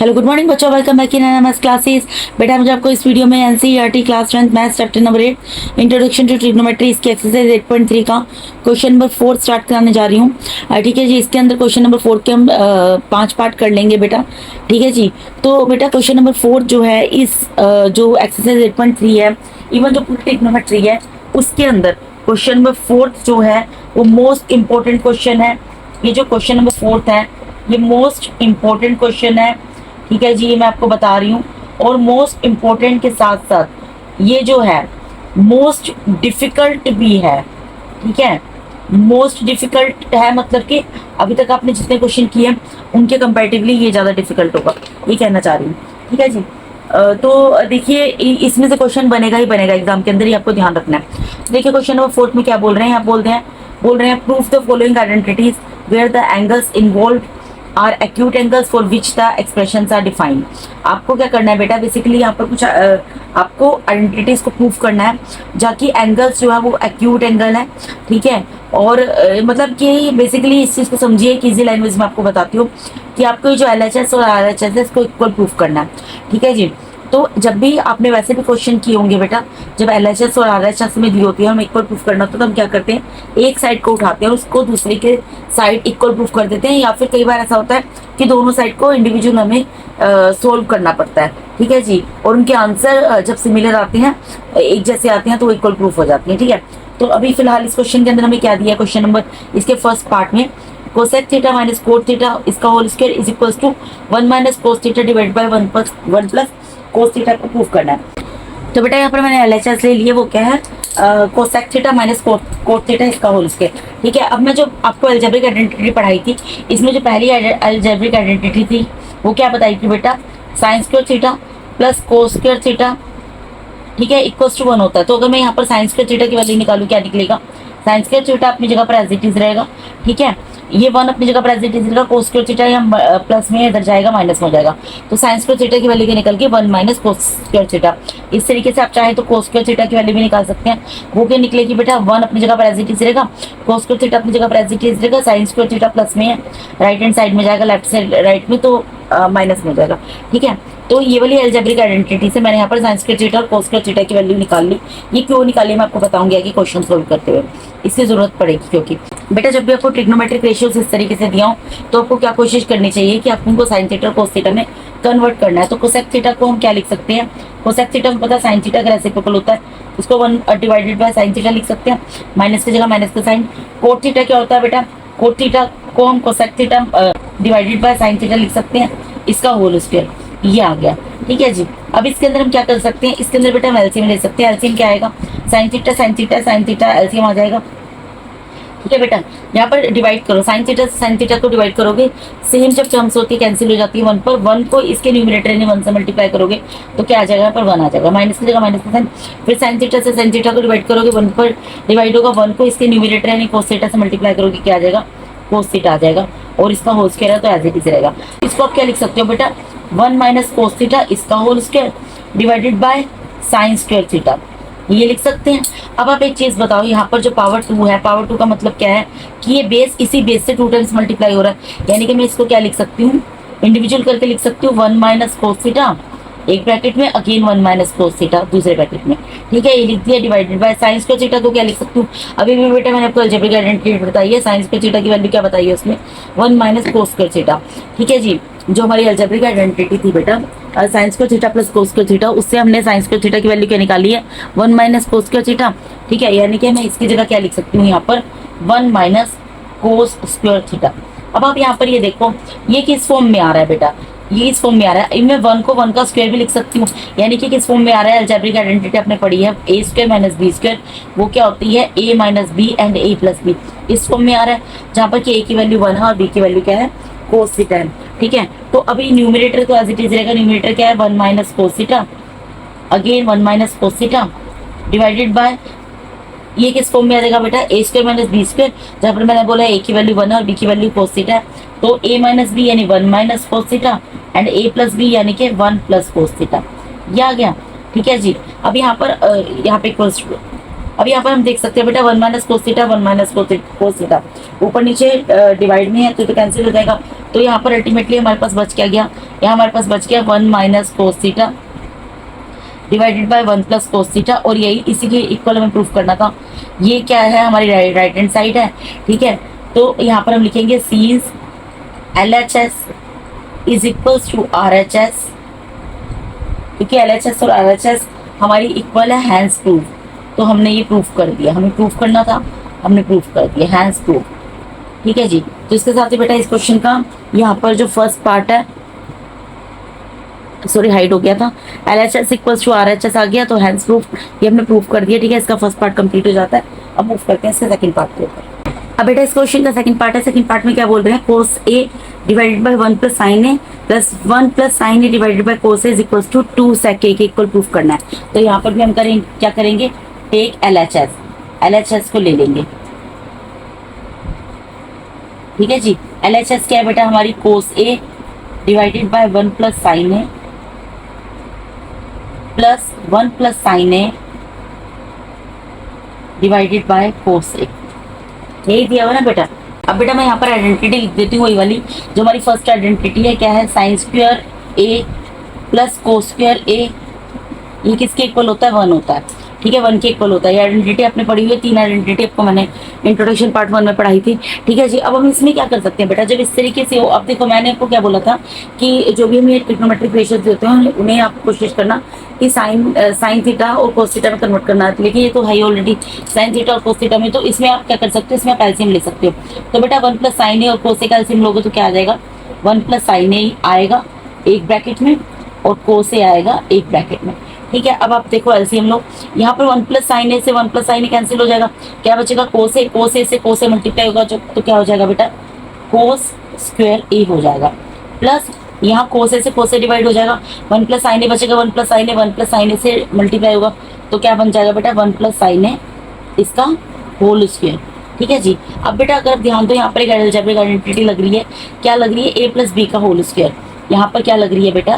Hello good morning बच्चों, welcome back in NMS classes. बेटा मुझे आपको इस वीडियो में NCERT class 10 maths chapter number 8 introduction to trigonometry इसकी एक्सरसाइज 8.3 का क्वेश्चन नंबर 4 स्टार्ट कराने जा रही हूँ। ठीक है जी, इसके अंदर क्वेश्चन नंबर 4 के हम 5 पार्ट कर लेंगे बेटा। ठीक है जी, तो बेटा क्वेश्चन नंबर 4 जो है इस जो एक्सरसाइज 8.3 है, इवन जो पूरी ट्रिग्नोमेट्री है उसके अंदर क्वेश्चन नंबर 4 जो है वो मोस्ट इंपॉर्टेंट क्वेश्चन है। ये जो क्वेश्चन नंबर 4 है ये मोस्ट इंपॉर्टेंट क्वेश्चन है। ठीक है जी, ये मैं आपको बता रही हूँ। और मोस्ट इम्पोर्टेंट के साथ साथ ये जो है मोस्ट डिफिकल्ट भी है। ठीक है, मोस्ट डिफिकल्ट है मतलब कि अभी तक आपने जितने क्वेश्चन किए हैं उनके कंपैरेटिवली ये ज़्यादा डिफिकल्ट होगा, ये कहना चाह रही हूँ। ठीक है जी, तो देखिए इसमें से क्वेश्चन बनेगा ही बनेगा एग्जाम के अंदर, ही आपको ध्यान रखना है। देखिए क्वेश्चन नंबर 4 में क्या बोल रहे हैं, आप बोल रहे हैं proof the following identities where the angles involve are acute angles for which the expressions are defined. आपको क्या करना है बेटा, बेसिकली यहाँ पर कुछ आपको आइडेंटिटीज को प्रूफ करना है जाकि एंगल्स जो है वो एक्यूट एंगल है। ठीक है, और मतलब कि बेसिकली इस चीज़ को समझिए कि इजी लैंग्वेज में आपको बताती हूँ कि आपको ये जो LHS और RHS है इसको इक्वल प्रूफ करना है। ठीक है जी, तो जब भी आपने वैसे भी क्वेश्चन किए होंगे बेटा, जब LHS और RHS में दी होती है हम इक्वल प्रूफ करना होता है तो हम क्या करते हैं, एक साइड को उठाते हैं और उसको दूसरे के साइड इक्वल प्रूफ कर देते हैं, या फिर कई बार ऐसा होता है कि दोनों साइड को इंडिविजुअल हमें सोल्व करना पड़ता है। ठीक है जी, और उनके आंसर जब सिमिलर आते हैं, एक जैसे आते हैं तो वो इक्वल प्रूफ हो जाती है। ठीक है, तो अभी फिलहाल इस क्वेश्चन के अंदर हमें क्या दिया है, क्वेश्चन नंबर इसके फर्स्ट पार्ट में cosec theta minus cot theta इसका whole square is equals to 1 minus cos theta divide by 1 plus cos theta को प्रूफ करना है। तो बेटा यहाँ पर मैंने LHS ले लिए, वो क्या है cosec theta minus cot theta इसका होल स्क्वायर। ठीक है, अब मैं जो आपको अलजेब्रिक आइडेंटिटी पढ़ाई थी इसमें जो पहली अलजेब्रिक आइडेंटिटी थी वो क्या बताई थी बेटा, sign square theta plus cos square theta, ठीक है, इक्वल्स टू 1 होता है। तो अगर मैं यहाँ पर साइन स्क्वायर थीटा की वैल्यू निकालूँ क्या निकलेगा, साइन स्क्वायर थीटा अपनी जगह पर एज इट इज रहेगा। ठीक है, ये 1 अपनी जगह पर एज इट इज रहेगा, कोस स्क्वायर थीटा या प्लस में इधर जाएगा माइनस में हो जाएगा। तो साइन स्क्वायर थीटा की वैल्यू क्या निकल के 1 माइनस कोस स्क्वायर थीटा। इस तरीके से आप चाहे तो कोस स्क्वायर थीटा की वैल्यू भी निकाल सकते हैं। वो क्या निकलेगी बेटा, 1 अपनी जगह पर एज इट इज रहेगा, कोस स्क्वायर थीटा अपनी जगह पर एज इट इज रहेगा, साइन स्क्वायर थीटा प्लस में है राइट हैंड साइड में जाएगा, लेफ्ट साइड राइट में तो माइनस में हो जाएगा। ठीक है, तो ये वाली अलजेब्रिक आइडेंटिटी से मैंने यहाँ पर साइन स्क्वायर थीटा और कोस स्क्वायर थीटा की वैल्यू निकाल ली। ये क्यों निकाली मैं आपको बताऊंगी कि क्वेश्चन सोल्व करते हुए इसकी जरूरत पड़ेगी, क्योंकि बेटा जब भी आपको ट्रिग्नोमेट्रिक रेशियोज इस तरीके से दिया हो तो आपको क्या कोशिश करनी चाहिए कि आपको साइन थीटा और कोस थीटा में कन्वर्ट करना है। तो कोसेक थीटा को हम क्या लिख सकते हैं, कोसेक थीटा को पता है साइन थीटा का रेसिप्रोकल होता है, उसको 1 डिवाइडेड बाय साइन थीटा लिख सकते हैं, माइनस की जगह माइनस का साइन। कोट थीटा क्या होता है बेटा, कोट थीटा को हम cosec theta divided by sine theta लिख सकते हैं, इसका होल स्क्वायर, ये आ गया। ठीक है जी, अब इसके अंदर हम क्या कर सकते हैं, इसके अंदर बेटा हम एलसीएम ले सकते हैं। एलसीएम क्या आएगा, sine theta sine theta sine theta LCM आ जाएगा। ठीक है बेटा, यहाँ पर डिवाइड करो, साइन थीटा साइन थीटा को डिवाइड करोगे, सेम जब टर्म्स होती है कैंसिल हो जाती है 1 पर, 1 को इसके न्यूमरेटर यानी 1 से मल्टीप्लाई करोगे तो क्या आ जाएगा, यहाँ पर 1 आ जाएगा, माइनस की जगह माइनस का साइन। फिर साइन थीटा से साइन थीटा को डिवाइड करोगे, 1 पर डिवाइड होगा, 1 को इसके न्यूमरेटर यानी कोस थीटा से मल्टीप्लाई करोगे, क्या आ जाएगा, कोस थीटा आ जाएगा, और इसका होल स्क्वायर है तो एज इट इज रहेगा। इसको आप क्या लिख सकते हो बेटा, 1 माइनस कोस थीटा इसका whole square divided by sine square theta, ये लिख सकते हैं। अब आप एक चीज बताओ, यहाँ पर जो पावर 2 है, पावर 2 का मतलब क्या है कि ये बेस इसी बेस से 2 टाइम्स मल्टीप्लाई हो रहा है, यानी कि मैं इसको क्या लिख सकती हूँ, इंडिविजुअल करके लिख सकती हूँ, 1 माइनस कोस थीटा एक ब्रैकेट में, अगेन 1 माइनस कोस थीटा दूसरे ब्रैकेट में। ठीक है, ये लिख दिया, divided by sine square theta को क्या लिख सकती हूँ, अभी भी बेटा मैंने आपको अलजेब्रिक आइडेंटिटी बताई है, साइन स्क्वायर थीटा की वैल्यू क्या बताई है उसमें, 1 माइनस कोस स्क्वायर थीटा। ठीक है जी, जो हमारी अलजेब्रिक आइडेंटिटी थी बेटा sign square theta plus cos square theta, उससे हमने साइन स्क्वायर थीटा की वैल्यू क्या निकाली है, 1 माइनस कोस स्क्वायर थीटा। ठीक है, यानी कि मैं इसकी जगह क्या लिख सकती हूँ यहाँ पर 1 माइनस कोस स्क्वायर थीटा। अब आप यहाँ पर ये देखो, ये किस फॉर्म में आ रहा है बेटा, ये इस फॉर्म में आ रहा है, इनमें 1 को 1 का स्क्वायर भी लिख सकती हूँ, यानी कि किस फॉर्म में आ रहा है, अलजेब्रिक आइडेंटिटी आपने पढ़ी है A square minus B square, वो क्या होती है A minus B and A plus B, इस फॉर्म में आ रहा है, जहाँ पर कि ए की वैल्यू 1 है और बी की वैल्यू क्या है, कोस थीटा है। ठीक है, तो अभी न्यूमरेटर तो एज इट इज रहेगा, न्यूमरेटर क्या है 1 minus cos theta, again 1 minus cos theta divided bye, ये किस फॉर्म में आ जाएगा बेटा, ए स्क्वायर माइनस बी स्क्वायर, जहाँ पर मैंने बोला ए की वैल्यू 1 है और बी की वैल्यू कोस थीटा है, तो ए माइनस बी यानी 1 minus cos theta and A plus B यानी कि 1 प्लस कोस थीटा, ये आ गया। ठीक है जी, अब यहाँ पे अब यहाँ पर हम देख सकते हैं बेटा 1 minus cos theta 1 minus cos theta ऊपर नीचे डिवाइड में है तो कैंसिल हो जाएगा। तो यहाँ पर अल्टीमेटली हमारे पास बच क्या गया, यहाँ हमारे पास बच गया 1 minus cos theta divided by 1 plus cos theta, और यही इसी के इक्वल हमें प्रूफ करना था। ये क्या है, हमारी राइट हैंड साइड है, ठीक है। तो यहाँ पर हम लिखेंगे सीज LHS is equals to RHS, क्योंकि LHS और RHS हमारी इक्वल है, हैंस प्रूफ। तो हमने ये प्रूफ कर दिया, हमें प्रूफ करना था, हमने प्रूफ कर दिया, हैंस प्रूफ, ठीक है जी। तो इसके साथ ही बेटा इस क्वेश्चन का यहाँ पर जो फर्स्ट पार्ट है, सॉरी हाइड हो गया था, LHS इक्वल्स टू RHS आ गया, तो हैंस प्रूफ ये हमने प्रूफ कर दिया, ठीक है। इसका फर्स्ट पार्ट कंप्लीट हो जाता है। अब मूव करते हैं इसके सेकंड पार्ट के ऊपर। अब बेटा इस क्वेश्चन का सेकंड पार्ट है, सेकंड पार्ट में क्या बोल रहे हैं, cos A divided by 1 plus sine A plus 1 plus sine A divided by cos A is equals to 2 sec A के इक्वल प्रूफ करना है। तो यहाँ पर भी हम करेंगे, क्या करेंगे, टेक LHS को ले लेंगे, ठीक है जी। LHS क्या है बेटा, हमारी कोस A divided by 1 plus sine A plus 1 plus sine A divided by cos A, यही दिया हुआ ना बेटा। अब बेटा मैं यहाँ पर आइडेंटिटी लिख देती हूँ, वही वाली जो हमारी फर्स्ट आइडेंटिटी है, क्या है, sine square A plus cos square A, ये किसके इक्वल होता है, 1 होता है, ठीक है, 1 के इक्वल होता है। ये आइडेंटिटी आपने पढ़ी हुई है, 3 आइडेंटिटी आपको मैंने इंट्रोडक्शन पार्ट 1 में पढ़ाई थी, ठीक है जी। अब हम इसमें क्या कर सकते हैं बेटा, जब इस तरीके से हो, अब देखो मैंने आपको क्या बोला था कि जो भी हम ये ट्रिग्नोमेट्रिक रेशियोज देते हैं उन्हें आप कोशिश करना कि साइन थीटा और कोस थीटा में कन्वर्ट करना है, लेकिन ये तो है ऑलरेडी साइन थीटा और कोस थीटा में, तो इसमें आप क्या कर सकते हो, इसमें आप एलसीएम ले सकते हो। तो बेटा 1 प्लस साइन ए और कोस ए का एलसीएम लोगे तो क्या आ जाएगा, 1 प्लस साइन ए आएगा एक ब्रैकेट में और कोस ए आएगा एक ब्रैकेट में, ठीक है। अब आप देखो एलसीएम लो, यहाँ पर 1 प्लस साइन ए से 1 प्लस साइन ए कैंसिल हो जाएगा, क्या बचेगा, कोस ए से कोस ए मल्टीप्लाई होगा तो क्या हो जाएगा बेटा, कोस स्क्वायर ए हो जाएगा, प्लस यहाँ कोस ए से कोस ए डिवाइड हो जाएगा, 1 प्लस साइन ए बचेगा, 1 plus sine A 1 plus sine ए से मल्टीप्लाई होगा तो क्या बन जाएगा बेटा, 1 प्लस साइन ए इसका होल स्क्वायर, ठीक है जी। अब बेटा अगर ध्यान दो, यहाँ पर एक अलजेब्रिक आइडेंटिटी लग रही है, क्या लग रही है, ए प्लस बी का होल स्क्वायर। यहाँ पर क्या लग रही है बेटा,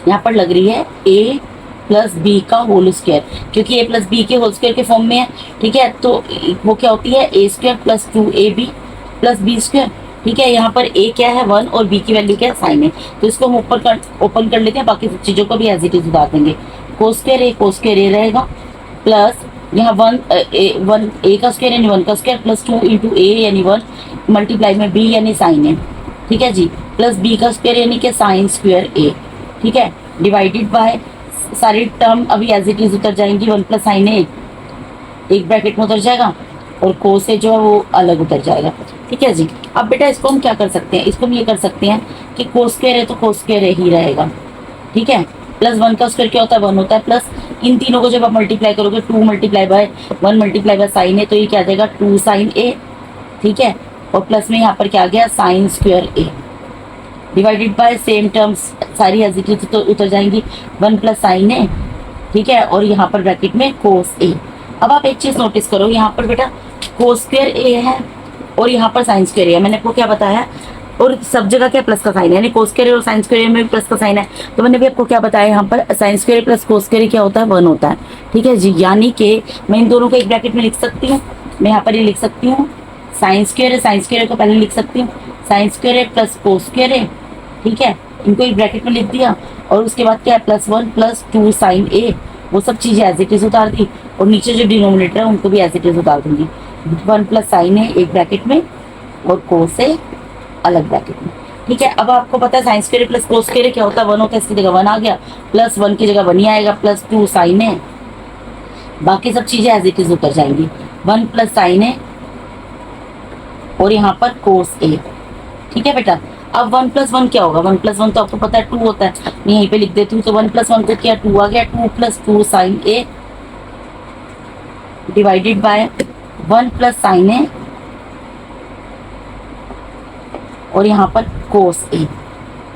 यहाँ पर लग रही है a प्लस बी का होल स्क्वायर, क्योंकि a प्लस बी के होल स्क्वायर के फॉर्म में है, ठीक है। तो वो क्या होती है, a square plus 2ab plus B square, ठीक है। यहाँ पर a क्या है 1 और b की वैल्यू क्या है साइन है, तो इसको हम ओपन कर लेते हैं, बाकी सब चीज़ों को भी एज इट इज उतार देंगे। कोस स्क्वायर a रहेगा प्लस यहाँ 1 a का स्क्वायर यानी 1 का स्क्वायर प्लस 2 इंटू a यानी 1 मल्टीप्लाई में b यानी साइन है, ठीक है जी, प्लस b का स्क्वायर यानी कि साइन स्क्वायर a, ठीक है, डिवाइडेड बाय सारी टर्म अभी एज इट इज उतर जाएंगी, 1 प्लस साइन ए एक ब्रैकेट में उतर जाएगा और कोस ए जो है वो अलग उतर जाएगा, ठीक है जी। अब बेटा इसको हम क्या कर सकते हैं, इसको हम ये कर सकते हैं कि कोस स्क्वायर है तो कोस स्क्वायर ही रहेगा, ठीक है, प्लस 1 का स्क्वायर क्या होता है 1 होता है, प्लस इन तीनों को जब आप मल्टीप्लाई करोगे 2 multiply by 1 multiply by sine A, तो ये क्या आ जाएगा 2 साइन ए, ठीक है, और प्लस में यहाँ पर क्या आ गया sign square A, divided bye same terms सारी एज इट इज तो उतर जाएंगी, 1 प्लस साइन ए, ठीक है, और यहाँ पर ब्रैकेट में कोस ए। अब आप एक चीज नोटिस करो, यहाँ पर बेटा कोस स्क्वायर ए है और यहाँ पर साइन स्क्वायर ए है, मैंने आपको क्या बताया, और सब जगह क्या प्लस का साइन है, यानी कोस स्क्वायर और साइन स्क्वायर में भी प्लस का साइन है, तो मैंने भी आपको क्या बताया, यहाँ पर sine square plus cos square क्या होता है 1 होता है, ठीक है जी। यानी कि मैं इन दोनों को एक ब्रैकेट में लिख सकती हूँ, मैं यहाँ पर ये लिख सकती हूँ साइन स्क्वायर को पहले लिख सकती हूँ sine square plus cos square, ठीक है, इनको एक ब्रैकेट में लिख दिया, और उसके बाद क्या है प्लस 1 प्लस 2 साइन ए, वो सब चीज़ें एज इट इज उतार दी, और नीचे जो डिनोमिनेटर है उनको भी एज इट इज उतार दूंगी, 1 प्लस साइन ए एक ब्रैकेट में और कोस ए अलग ब्रैकेट में, ठीक है। अब आपको पता है sine square plus cos square क्या होता है, 1 होता है, इसकी जगह 1 आ गया, प्लस 1 की जगह 1 ही आएगा, प्लस 2 साइन ए, बाकी सब चीज़ें एज इट इज उतर जाएंगी, 1 प्लस साइन ए और यहाँ पर कोस ए, ठीक है बेटा। अब 1 प्लस 1 क्या होगा, 1 प्लस 1 तो आपको पता है 2 होता है, मैं यहीं पे लिख देती हूँ, तो 1 प्लस 1 को क्या 2 आ गया, 2 plus 2 sine A divided by 1 plus sine A और यहाँ पर कोस ए,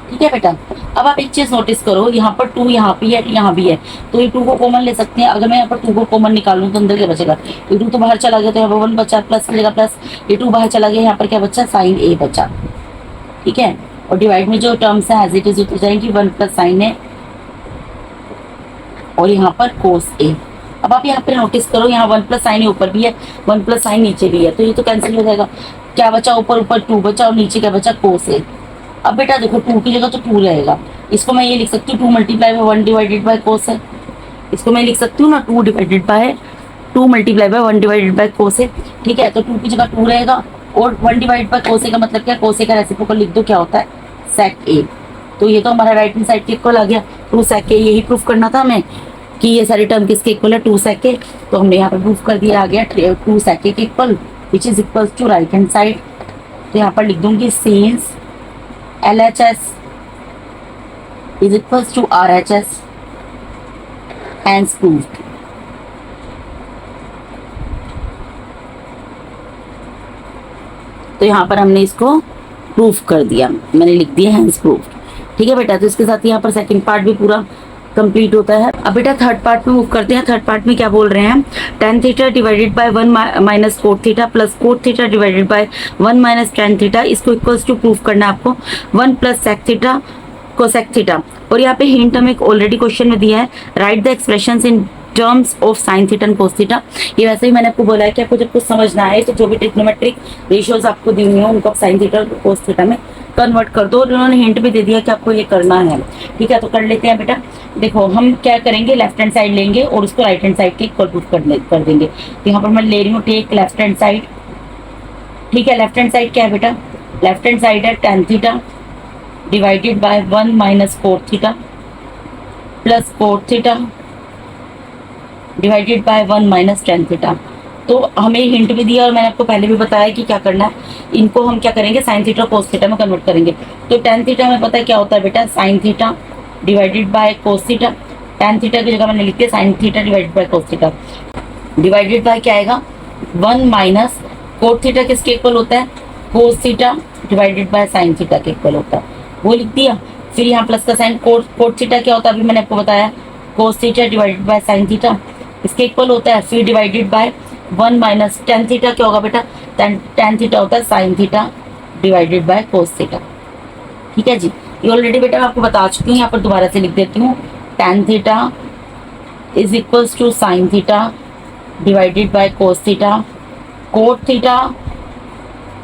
ठीक है बेटा। अब आप एक चीज नोटिस करो, यहाँ पर 2 यहाँ पे है, यहाँ भी है, तो ये 2 को कॉमन ले सकते हैं। अगर मैं यहाँ पर 2 को कॉमन निकालूं तो अंदर क्या बचेगा, ये 2 तो बाहर चला गया, तो यहाँ पर 1 बचा, प्लस की जगह प्लस, ये 2 बाहर चला गया, यहाँ पर क्या बचा साइन ए बचा, ठीक है, और डिवाइड में जो टर्म्स है एज इट इज उतर जाएंगी, 1 प्लस साइन ए और यहाँ पर कोस ए, अब आप यहाँ पे नोटिस करो, यहाँ 1 प्लस साइन ऊपर भी है, 1 प्लस साइन नीचे भी है, तो ये तो कैंसिल हो जाएगा। क्या बचा ऊपर, ऊपर 2 बचा और नीचे क्या बचा, कोस है। अब बेटा देखो 2 की जगह तो 2 रहेगा, इसको मैं ये लिख सकती हूँ 2 मल्टीप्लाई बाय 1 डिवाइडेड बाय कोस है। इसको मैं लिख सकती हूँ ना 2 divided by 2 multiply by 1 divided by कोस है। ठीक है, तो 2 की जगह 2 रहेगा और 1 डिवाइड बाय कोसे का मतलब क्या, कोसे का रेसिप्रोकल लिख दो, क्या होता है, सेक ए। तो ये तो हमारा राइट हैंड साइड के इक्वल आ गया 2 सेक ए। यही प्रूफ करना था हमें कि ये सारी टर्म किसके इक्वल है, 2 सेक ए। तो हमने यहाँ पर प्रूफ कर दिया, आ गया 2 सेक ए के equal, which is equal to right hand side. तो यहाँ पर लिख दूंगी since LHS is equal to RHS hence proved. तो यहाँ पर हमने इसको प्रूफ कर दिया, मैंने लिख दिया हैंस प्रूफ। ठीक है बेटा, तो इसके साथ यहाँ पर सेकंड पार्ट भी पूरा कंप्लीट होता है। अब बेटा थर्ड पार्ट में मूव करते हैं। थर्ड पार्ट में क्या बोल रहे हैं, tan theta divided by 1 minus cot theta plus cot theta divided by 1 minus tan theta, इसको इक्वल्स टू प्रूफ करना है आपको 1 plus sec theta cosec theta. और यहाँ पे हिंट हमें ऑलरेडी क्वेश्चन में दिया है, right the expressions in terms of sine theta and cos theta. ये वैसे ही मैंने आपको बोला है कि आपको जब कुछ समझना है तो जो भी ट्रिग्नोमेट्रिक रेशियोज आपको दी हुई हो उनको आप साइन थीटा और कोस थीटा में कन्वर्ट कर दो। और उन्होंने हिंट भी दे दिया कि आपको ये करना है। ठीक है, तो कर लेते हैं बेटा। देखो हम क्या करेंगे, लेफ्ट हैंड साइड लेंगे और उसको राइट हैंड साइड के इक्वल प्रूफ कर देंगे। तो यहाँ पर मैं ले रही हूँ टेक लेफ्ट हैंड साइड। ठीक है, लेफ्ट हैंड साइड क्या है बेटा, लेफ्ट हैंड साइड है tan theta divided by 1 minus cot theta plus cot theta divided by 1 minus tan theta. तो हमें हिंट भी दिया और मैंने आपको पहले भी बताया कि क्या करना है, इनको हम क्या करेंगे साइन थीटा कोस थीटा में कन्वर्ट करेंगे। तो tan थीटा में पता है क्या होता है बेटा, sign theta divided by cos theta. tan theta की जगह मैंने लिख दिया sign theta divided by cos theta divided bye क्या आएगा 1 माइनस कोट थीटा किसके इक्वल होता है, cos theta divided by sine theta के इक्वल होता है, वो लिख दिया। फिर यहाँ प्लस का साइन, कोट थीटा क्या होता है अभी मैंने आपको बताया, कोस theta divided by sine theta इसके इक्वल होता है। फिर divided by 1 minus tan theta क्या होगा बेटा, tan थीटा होता है sign theta divided by cos theta. ठीक है जी, ये ऑलरेडी बेटा मैं आपको बता चुकी हूँ, यहाँ पर दोबारा से लिख देती हूँ tan theta is equals to sine theta divided by cos theta. Cot theta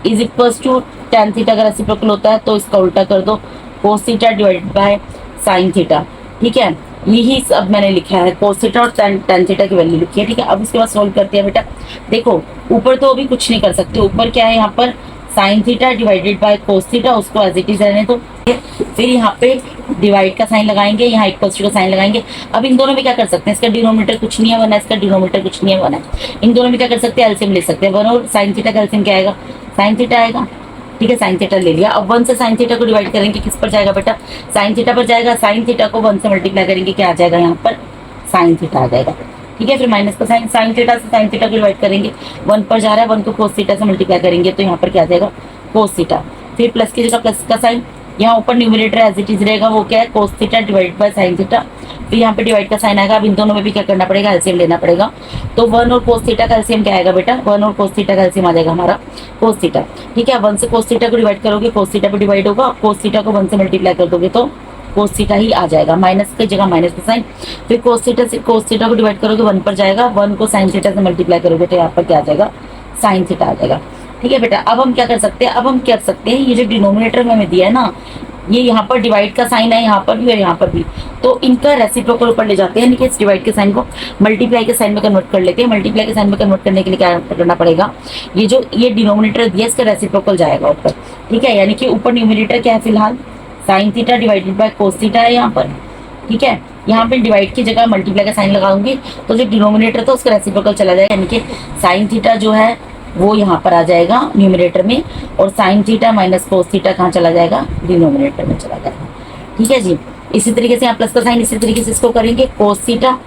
is equals to tan theta का रेसिप्रोकल होता है तो इसका उल्टा कर दो, cos theta divided by sine theta. ठीक है, यही सब मैंने लिखा है, कोस थीटा और tan थीटा की वैल्यू लिखी है। ठीक है, अब इसके बाद सोल्व करते हैं बेटा। देखो ऊपर तो अभी कुछ नहीं कर सकते, ऊपर क्या है यहाँ पर sign theta divided by cos theta, उसको एज इट इज रहने दो। फिर यहाँ पे डिवाइड का साइन लगाएंगे, यहाँ इक्वल्स टू का साइन लगाएंगे। अब इन दोनों में क्या कर सकते हैं, इसका डिनोमिनेटर कुछ नहीं है 1 है, इसका डिनोमिनेटर कुछ नहीं है 1 है। इन दोनों में क्या कर सकते हैं, एलसीएम ले सकते हैं। 1 और साइन थीटा का एलसीएम क्या आएगा, साइन थीटा आएगा। ठीक है, साइन थीटा ले लिया। अब 1 से साइन थीटा को डिवाइड करेंगे, किस पर जाएगा बेटा, साइन थीटा पर जाएगा। साइन थीटा को 1 से मल्टीप्लाई करेंगे, क्या आ जाएगा यहाँ पर, साइन थीटा आ जाएगा। ठीक है, फिर माइनस का साइन, साइन थीटा से साइन थीटा को डिवाइड करेंगे, 1 पर जा रहा है, 1 को कोस थीटा से मल्टीप्लाई करेंगे तो यहाँ पर क्या आ जाएगा, कोस थीटा। फिर प्लस की जगह प्लस का साइन, यहाँ ऊपर न्यूमरेटर एज इट इज रहेगा, वो क्या है, cos theta divide bye sine theta. फिर यहाँ पे डिवाइड का साइन आएगा। अब इन दोनों में भी क्या करना पड़ेगा, एलसीएम लेना पड़ेगा। तो 1 और कोस थीटा का एलसीएम क्या आएगा बेटा, 1 और कोस थीटा का एलसीएम आ जाएगा हमारा कोस थीटा। ठीक है, 1 से कोस थीटा को डिवाइड करोगे, कोस थीटा पे डिवाइड होगा, कोस थीटा को 1 से मल्टीप्लाई कर दोगे तो कोस थीटा ही आ जाएगा, माइनस की जगह माइनस का साइन। फिर कोस थीटा से कोस थीटा को डिवाइड करोगे 1 पर जाएगा, 1 को साइन थीटा से मल्टीप्लाई करोगे तो यहाँ पर क्या आ जाएगा, साइन थीटा आ जाएगा। ठीक है बेटा, अब हम क्या कर सकते हैं, अब हम कर सकते हैं, ये जो डिनोमिनेटर में हमें दिया है ना, ये यहाँ पर डिवाइड का साइन है, यहाँ पर भी और यहाँ पर भी, तो इनका रेसिप्रोकल ऊपर ले जाते हैं, यानी कि इस डिवाइड के साइन को मल्टीप्लाई के साइन में कन्वर्ट कर लेते हैं। मल्टीप्लाई के साइन में कन्वर्ट करने के लिए क्या करना पड़ेगा, ये जो ये डिनोमिनेटर दिया इसका रेसिप्रोकल जाएगा ऊपर। ठीक है, यानी कि ऊपर न्यूमरेटर क्या है फिलहाल, sign theta divided by cos theta है यहाँ पर। ठीक है, यहाँ पे डिवाइड की जगह मल्टीप्लाई का साइन लगाऊंगी तो जो डिनोमिनेटर था उसका रेसिप्रोकल चला जाएगा, यानी कि साइन थीटा जो है वो यहाँ पर आ जाएगा न्यूमरेटर में, और sign theta minus cos theta कहाँ चला जाएगा, डिनोमिनेटर में चला जाएगा। ठीक है जी, इसी तरीके से यहाँ प्लस का साइन, इसी तरीके से इसको करेंगे, कोस थीटा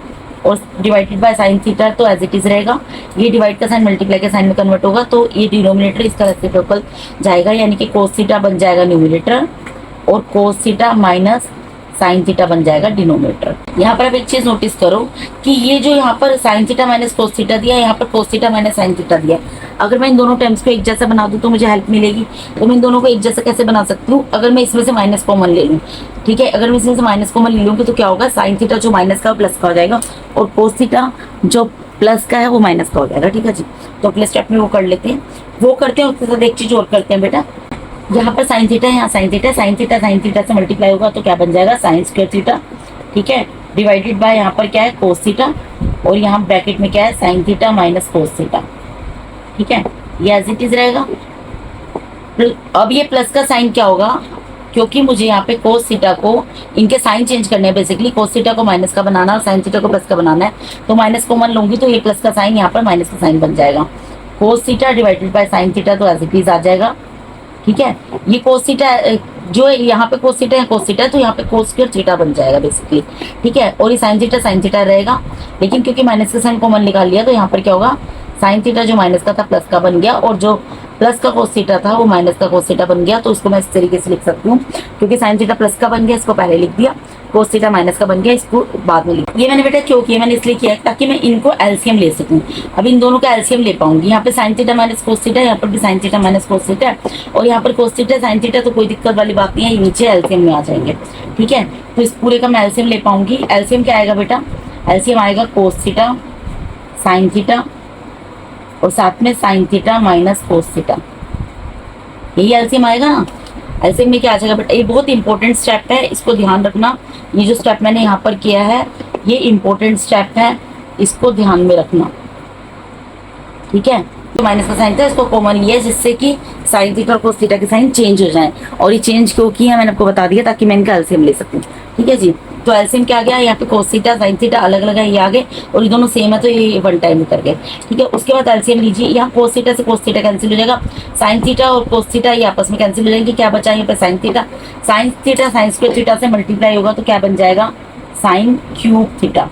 और डिवाइडेड बाय साइन थीटा तो एज इट इज रहेगा। ये डिवाइड का साइन मल्टीप्लाई के साइन में कन्वर्ट होगा तो ये डिनोमिनेटर इसका रेसिप्रोकल जाएगा, यानी कि कोस थीटा बन जाएगा न्यूमरेटर और cos theta minus sine theta बन जाएगा डिनोमिनेटर। यहाँ पर आप एक चीज नोटिस करो कि ये जो यहाँ पर sign theta minus cos theta दिया है, यहाँ पर cos theta minus sine theta दिया है। अगर मैं इन दोनों टर्म्स को एक जैसा बना दूं तो मुझे हेल्प मिलेगी। तो मैं इन दोनों को एक जैसा कैसे बना सकती हूँ, अगर मैं इसमें से माइनस कॉमन ले लूँ, ठीक है, अगर मैं इसमें से माइनस कॉमन ले लूँगी तो क्या होगा, साइन थीटा जो माइनस का प्लस का हो जाएगा और कोस थीटा जो प्लस का है वो माइनस का हो जाएगा। ठीक है जी, तो अगले स्टेप में वो कर लेते हैं, वो करते हैं। उसके साथ एक चीज और करते हैं बेटा, यहाँ पर साइन थीटा है, यहाँ sine theta, sine theta sine theta से मल्टीप्लाई होगा तो क्या बन जाएगा, साइन स्क्वायर थीटा। ठीक है, डिवाइडेड बाय यहाँ पर क्या है, कोस थीटा, और यहाँ ब्रैकेट में क्या है, sign theta minus cos theta. ठीक है, ये एज इट इज रहेगा। अब ये प्लस का साइन क्या होगा, क्योंकि मुझे यहाँ पे कोस थीटा को इनके साइन चेंज करने हैं, बेसिकली कोस थीटा को माइनस का बनाना और साइन थीटा को प्लस का बनाना है, तो माइनस कॉमन लूंगी तो ये प्लस का साइन यहाँ पर माइनस का साइन बन जाएगा। कोस theta divided by sine theta तो एज इट इज आ जाएगा। ठीक है, ये कोस थीटा जो यहाँ पे कोस थीटा है, कोस थीटा तो यहाँ पे कोस स्क्वायर थीटा बन जाएगा बेसिकली। ठीक है, और ये साइन थीटा रहेगा, लेकिन क्योंकि माइनस का साइन कॉमन निकाल लिया तो यहाँ पर क्या होगा, साइन थीटा जो माइनस का था प्लस का बन गया, और जो प्लस का कोस थीटा था वो माइनस का कोस थीटा बन गया। तो उसको मैं इस तरीके से लिख सकती हूँ, क्योंकि साइन थीटा प्लस का बन गया इसको पहले लिख दिया, कोस थीटा माइनस का बन गया इसको बाद में लिख। ये मैंने बेटा क्यों किया, मैंने इसलिए किया ताकि मैं इनको एलसीएम ले सकूं। अब इन दोनों का एलसीएम ले पाऊंगी। यहाँ पे sign theta minus cos theta, यहाँ पर भी sign theta minus cos theta, और यहाँ पर कोस थीटा साइन थीटा, तो कोई दिक्कत वाली बात नहीं है, ये नीचे एलसीएम में आ जाएंगे। ठीक है, तो इस पूरे का मैं एलसीएम ले पाऊंगी। एलसीएम क्या आएगा बेटा, एलसीएम आएगा कोस थीटा साइन थीटा और साथ में sign theta minus cos theta, यही एलसीएम आएगा ना। एलसीएम में क्या आ जाएगा बेटा, ये बहुत इंपॉर्टेंट स्टेप है, इसको ध्यान रखना। ये जो स्टेप मैंने यहाँ पर किया है ये इंपॉर्टेंट स्टेप है, इसको ध्यान में रखना। ठीक है, तो माइनस का साइन था इसको कॉमन लिया जिससे कि साइन थीटा और कोस थीटा के साइन चेंज हो जाए, और ये चेंज क्यों किया मैंने आपको बता दिया ताकि मैं इनका एलसीएम ले सकूँ। ठीक है जी, तो एलसीएम क्या आ गया, यहाँ पे कोस थीटा साइन थीटा अलग अलग है, ये आगे, और ये दोनों सेम है तो ये वन टाइम उतर गए। ठीक है, उसके बाद एलसीएम लीजिए, यहाँ कोस थीटा से कोस थीटा कैंसिल हो जाएगा, साइन थीटा और कोस थीटा ये आपस में कैंसिल हो जाएंगे। क्या बचा यहाँ पे, sign theta sign square theta से मल्टीप्लाई होगा तो क्या बन जाएगा, साइन क्यूब थीटा।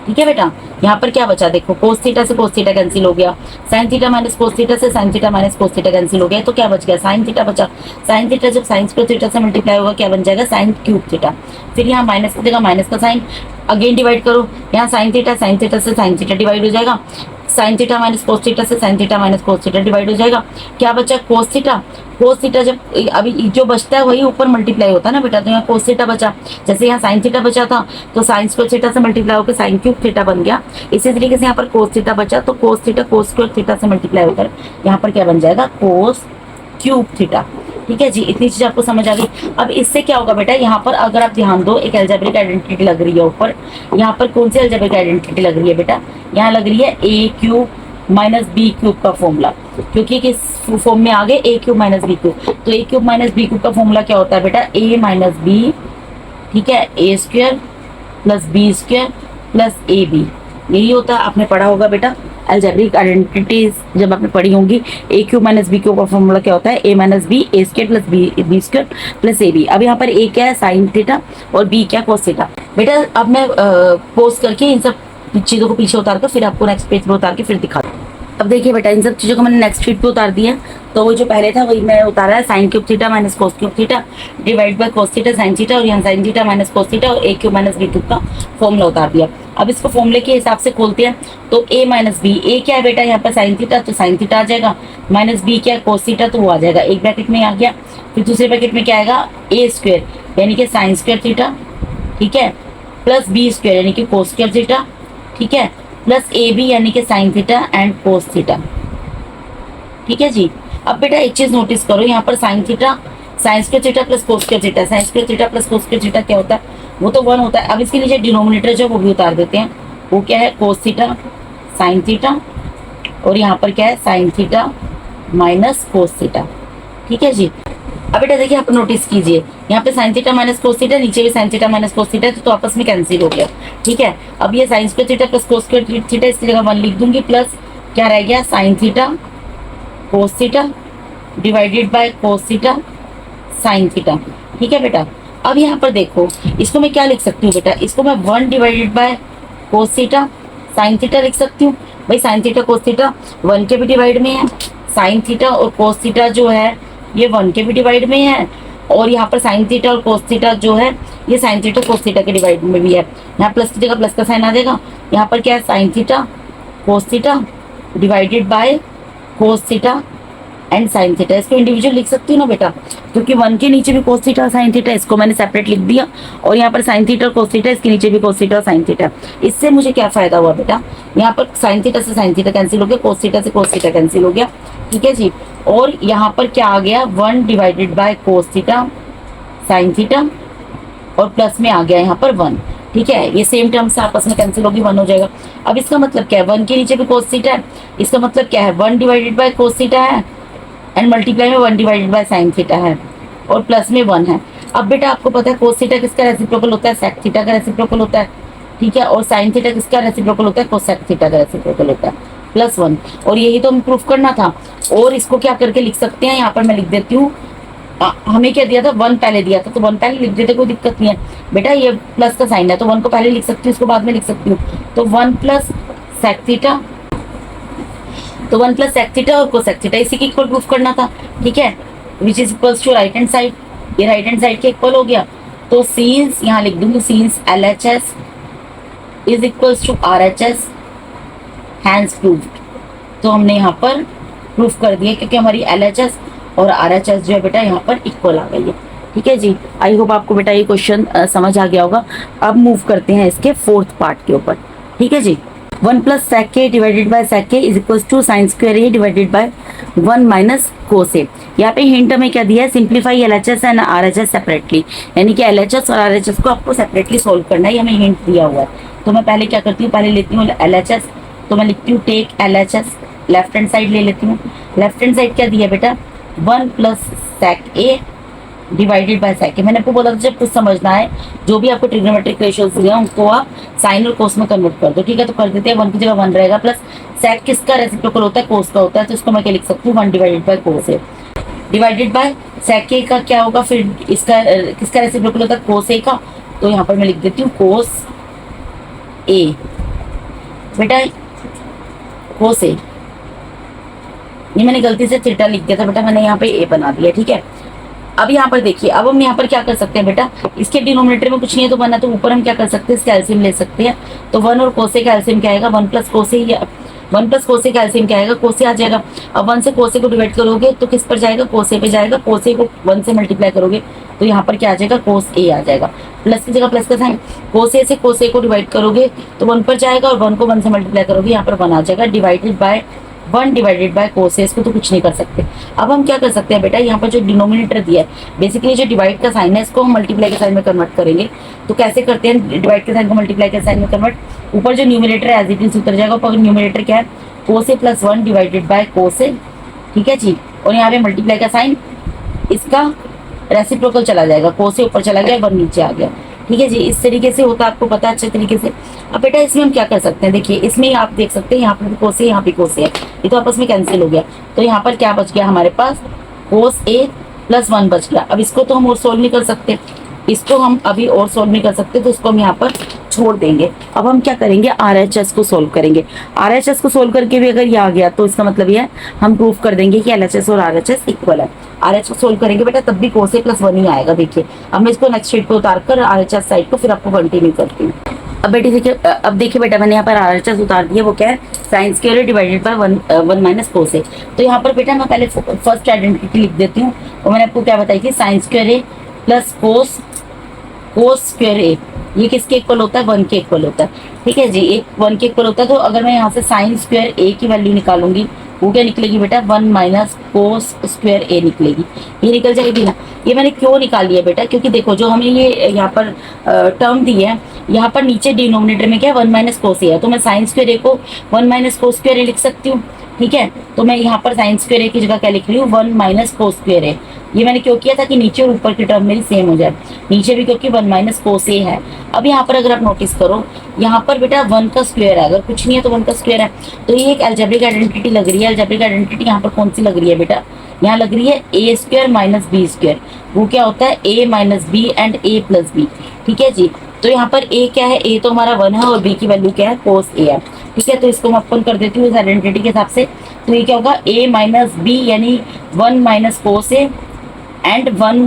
ठीक है बेटा, यहाँ पर क्या बचा देखो, कोस थीटा से कोस थीटा कैंसिल हो गया, sine theta minus cos theta से sine theta minus cos theta cancel हो गया, तो क्या बच गया, साइन थीटा बचा। साइन थीटा जब साइन स्क्वायर थीटा से मल्टीप्लाई होगा क्या बन जाएगा, साइन क्यूब थीटा। फिर यहाँ माइनस की जगह माइनस का साइन, अगेन डिवाइड करो, यहाँ साइन थीटा से साइन थीटा डिवाइड हो जाएगा, sine theta minus cos theta से sine theta minus cos theta divide हो जाएगा। क्या बचा, कोस थीटा जब अभी जो बचता है वही ऊपर मल्टीप्लाई होता है ना बेटा, तो यहाँ कोस थीटा बचा, जैसे यहाँ साइन थीटा बचा था तो साइन स्क्वायर थीटा से मल्टीप्लाई होकर साइन क्यूब थीटा बन गया। इसी तरीके से यहाँ पर कोस थीटा बचा तो cos theta cos square theta से मल्टीप्लाई होकर यहाँ पर क्या बन जाएगा, कोस क्यूब थीटा। ठीक है जी, इतनी चीज आपको समझ आ गई। अब इससे क्या होगा बेटा, यहाँ पर अगर आप ध्यान दो एक अलजेब्रिक आइडेंटिटी लग रही है ऊपर, यहाँ पर कौन सी अलजेब्रिक आइडेंटिटी लग रही है बेटा, यहाँ लग रही है A cube minus B cube का फॉर्मूला, क्योंकि किस फॉर्म में आ गए, A cube minus B cube, तो A cube minus B cube का फॉर्मूला क्या होता है बेटा, ए माइनस बी, ठीक है, A square plus B square plus A B, यही होता है। आपने पढ़ा होगा बेटा अलजेब्रिक आइडेंटिटीज जब आपने पढ़ी होंगी, A cube minus B cube का फॉर्मूला क्या होता है, A minus B, A square plus B square plus A B. अब यहाँ पर ए क्या है, साइन थीटा, और बी क्या, कोस थीटा। बेटा अब मैं पोज करके इन सब चीज़ों को पीछे उतार कर फिर आपको नेक्स्ट पेज पे उतार के फिर दिखा दूँ। अब देखिए बेटा इन सब चीज़ों को मैंने नेक्स्ट शीट पे उतार दिया, तो वो जो पहले था वही मैं उतारा है, sine cube theta minus cos cube theta divide bye cos theta sine theta, और यहाँ sine theta minus cos theta और ए क्यूब माइनस बी क्यूब का फॉर्मूला उतार दिया। अब इसको फॉर्मूले के हिसाब से खोलते हैं, तो ए माइनस बी, ए क्या है बेटा यहाँ पर साइन थीटा तो साइन थीटा आ जाएगा, माइनस बी क्या है कोस थीटा तो वो आ जाएगा, एक ब्रैकेट में आ गया। फिर दूसरे ब्रैकेट में क्या आएगा, ए स्क्वायर यानी कि साइन स्क्वायर थीटा, ठीक है, प्लस बी स्क्वायर यानी कि कोस स्क्वायर थीटा, ठीक है, प्लस ए बी यानी कि sine theta and cos theta. ठीक है जी, अब बेटा एक चीज नोटिस करो, यहाँ पर sign theta sign square theta plus cos square theta, sign square theta plus cos square theta क्या होता है, वो तो 1 होता है। अब इसके नीचे डिनोमिनेटर जो वो भी उतार देते हैं, वो क्या है, कोस थीटा साइन थीटा, और यहाँ पर क्या है, sign theta minus cos theta. ठीक है जी, अब बेटा देखिए आप नोटिस कीजिए, यहाँ पे sign theta minus cos theta, नीचे भी sign theta minus cos theta, तो आपस में कैंसिल हो गया। ठीक है, अब ये sign square theta plus cos square theta इसकी जगह 1 लिख दूंगी, प्लस क्या रह गया, sine theta cos theta divided by cos theta sine theta. ठीक है बेटा, अब यहाँ पर देखो इसको मैं क्या लिख सकती हूँ बेटा, इसको मैं 1 divided by cos theta sine theta लिख सकती हूँ। भाई साइन थीटा कोस थीटा 1 के भी डिवाइड में है, साइन थीटा और कोस थीटा जो है ये 1 के भी डिवाइड में है, और यहाँ पर साइन थीटा और कोस थीटा जो है ये साइन थीटा कोस थीटा के डिवाइड में भी है। यहाँ प्लस की जगह प्लस का साइन आ जाएगा। यहाँ पर क्या है, sine theta cos theta divided by cos theta and sine theta. इसको इंडिविजुअल लिख सकती हूँ ना बेटा, क्योंकि 1 के नीचे भी कोस थीटा और साइन थीटा, इसको मैंने सेपरेट लिख दिया। और यहाँ पर साइन थीटा और कोस थीटा, इसके नीचे भी कोस थीटा और साइन थीटा। इससे मुझे क्या फायदा हुआ बेटा, यहाँ पर साइन थीटा से साइन थीटा कैंसिल हो गया, कोस थीटा से कोस थीटा कैंसिल हो गया, ठीक है जी। और यहाँ पर क्या आ गया, 1 divided by cos theta sine theta और प्लस में आ गया यहाँ पर 1, ठीक है। ये सेम टर्म्स आपस में कैंसिल होगी, 1 हो जाएगा। अब इसका मतलब क्या है, 1 के नीचे भी कोस थीटा है, इसका मतलब क्या है 1 डिवाइडेड बाय कोस थीटा है एंड मल्टीप्लाई में 1 डिवाइडेड बाय साइन थीटा है और प्लस में 1 है। अब बेटा आपको पता है कोस थीटा किसका रेसिप्रोकल होता है, सेक थीटा का रेसिप्रोकल होता है, ठीक है। और साइन थीटा किसका रेसिप्रोकल होता है, कोसेक थीटा का रेसिप्रोकल होता है, +1। और यही तो हमें प्रूफ करना था। और इसको क्या करके लिख सकते हैं, यहाँ पर मैं लिख देती हूँ, हमें क्या दिया था, 1 पहले दिया था तो 1 पहले लिख देते, कोई दिक्कत नहीं है बेटा। ये प्लस का साइन है तो 1 को पहले लिख सकती हूँ, इसको बाद में लिख सकती हूँ। तो 1 प्लस सेक थीटा, तो 1 प्लस सेक थीटा और कोसेक थीटा, इसी के इक्वल प्रूफ करना था, ठीक है। Which is equals to right hand side, ये राइट हैंड साइड के इक्वल हो गया। तो सीन्स यहाँ लिख दूंगी, since LHS is equals to RHS, hence proved. तो हमने यहाँ पर प्रूफ कर दिया क्योंकि हमारी LHS और RHS जो है बेटा यहाँ पर इक्वल आ गई है, ठीक है जी। आई होप आपको बेटा ये क्वेश्चन समझ आ गया होगा। अब मूव करते हैं इसके 4th पार्ट के ऊपर, ठीक है जी। 1 प्लस सेक के डिवाइडेड बाय सेक के is equals to sine square A divided by 1 minus cos A. यहाँ पे हिंट हमें क्या दिया है, simplify LHS and RHS separately, यानी कि LHS और RHS को आपको सेपरेटली सोल्व करना है, ये हमें हिंट दिया हुआ है। तो मैं पहले क्या करती हूँ, पहले लेती हूँ LHS, तो मैं लिखती हूँ take LHS, left hand side ले लेती हूँ। लेफ्ट हैंड साइड क्या दिया बेटा, 1 plus sec A divided by sec A. मैंने आपको बोला था जब कुछ समझना है, जो भी आपको ट्रिग्नोमेट्रिक रेशियोज दिए हैं उनको आप साइन और कोस में कन्वर्ट कर दो, ठीक है। तो कर देते हैं, 1 की जगह 1 रहेगा, प्लस सेक किसका रेसिप्रोकल होता है, कोस का होता है, तो इसको मैं क्या लिख सकती हूँ, 1 divided by cos A divided by sec A का क्या होगा, फिर इसका किसका रेसिप्रोकल होता है, कोस ए का। तो यहाँ पर मैं लिख देती हूँ कोस ए बेटा, कोस ए, ये मैंने गलती से थीटा लिख दिया था बेटा, मैंने यहाँ पे ए बना दिया, ठीक है। अब यहाँ पर देखिए, अब हम यहाँ पर क्या कर सकते हैं बेटा, इसके डिनोमिनेटर में कुछ नहीं है तो 1 है, तो ऊपर हम क्या कर सकते हैं, इसका एलसीएम ले सकते हैं। तो 1 और कोसे का एलसीएम क्या आएगा, 1 प्लस कोसे, 1 प्लस कोसे का एलसीएम क्या आएगा, कोसे आ जाएगा। अब 1 से कोसे को डिवाइड करोगे तो किस पर जाएगा, कोसे पे जाएगा। कोसे को 1 से मल्टीप्लाई करोगे तो यहाँ पर क्या आ जाएगा, कोस ए आ जाएगा। प्लस की जगह प्लस का साइन, कोसे से कोसे को डिवाइड करोगे तो 1 पर जाएगा और 1 को 1 से मल्टीप्लाई करोगे, यहाँ पर 1 आ जाएगा, divided by 1 divided by cos A. इसको तो कुछ नहीं कर सकते। अब हम क्या कर सकते हैं बेटा, यहाँ पर जो डिनोमिनेटर दिया है, बेसिकली जो डिवाइड का साइन है इसको हम मल्टीप्लाई के साइन में कन्वर्ट करेंगे। तो कैसे करते हैं डिवाइड के साइन को मल्टीप्लाई के साइन में कन्वर्ट, ऊपर जो न्यूमिनेटर है एज इट इज उतर जाएगा, ऊपर न्यूमिनेटर क्या है, cos A plus 1 divided by cos ए, ठीक है जी। और यहाँ पे मल्टीप्लाई का साइन, इसका रेसिप्रोकल चला जाएगा, कोस ए ऊपर चला गया, 1 नीचे आ गया, ठीक है जी। इस तरीके से होता है, आपको पता है अच्छे तरीके से। अब बेटा इसमें हम क्या कर सकते हैं, देखिए इसमें आप देख सकते हैं यहाँ पर भी कोस ए, यहाँ पे कोस ए है, ये तो आपस में कैंसिल हो गया। तो यहाँ पर क्या बच गया हमारे पास, कोस ए प्लस 1 बच गया। अब इसको तो हम और सोल्व नहीं कर सकते, इसको हम अभी और सोल्व नहीं कर सकते, तो इसको हम यहाँ पर छोड़ देंगे। अब हम क्या करेंगे, RHS को सोल्व करेंगे। RHS को सोल्व करके भी अगर ये आ गया तो इसका मतलब ये है हम प्रूफ कर देंगे कि LHS और RHS इक्वल है। RHS को सोल्व करेंगे बेटा तब भी कोस ए प्लस 1 ही आएगा। देखिए अब मैं इसको नेक्स्ट शीट पे उतार कर RHS साइड को फिर आपको कंटिन्यू करती हूँ। अब देखिए बेटा मैंने यहाँ पर RHS उतार दिया, वो क्या है, sine square divided by 1 minus cos A. तो यहाँ पर बेटा मैं पहले फर्स्ट आइडेंटिटी लिख देती हूँ, और मैंने आपको क्या बताई थी, साइन स्क्वायर ए प्लस कोस स्क्वायर ए, ये किसके इक्वल होता है, 1 के इक्वल होता है, ठीक है जी। एक 1 के इक्वल होता है। तो अगर मैं यहाँ से साइन स्क्वायर ए की वैल्यू निकालूंगी, वो क्या निकलेगी बेटा, 1 माइनस कोस स्क्वायर ए निकलेगी, ये निकल जाएगी ना। ये मैंने क्यों निकाल लिया बेटा, क्योंकि देखो जो हमें ये यहाँ पर टर्म दी है, यहाँ पर नीचे डिनोमिनेटर में क्या है, 1 माइनस कोस ए है, तो मैं साइन स्क्वायर ए को 1 माइनस कोस स्क्वायर ए लिख सकती हूँ, ठीक है। तो मैं यहाँ पर साइन स्क्वायर ए की जगह क्या लिख रही हूँ, 1 माइनस कोस स्क्वायर ए। ये मैंने क्यों किया था कि नीचे और ऊपर की टर्म मेरी सेम हो जाए, नीचे भी क्योंकि 1 माइनस कोस ए है। अब यहाँ पर अगर आप नोटिस करो, यहाँ पर बेटा 1 का स्क्वायर है, अगर कुछ नहीं है तो 1 का स्क्वायर है, तो ये एक अलजेब्रिक आइडेंटिटी लग रही है। अलजेब्रिक आइडेंटिटी यहाँ पर कौन सी लग रही है बेटा, यहाँ लग रही है A square minus B square. वो क्या होता है, A minus B and A plus B, ठीक है जी। तो यहाँ पर ए क्या है, ए तो हमारा 1 है और बी की वैल्यू क्या है, कोस ए है, ठीक है। तो इसको मैं ओपन कर देती हूँ इस आइडेंटिटी के हिसाब से। तो ये क्या होगा, ए माइनस बी यानी 1 minus cos A and one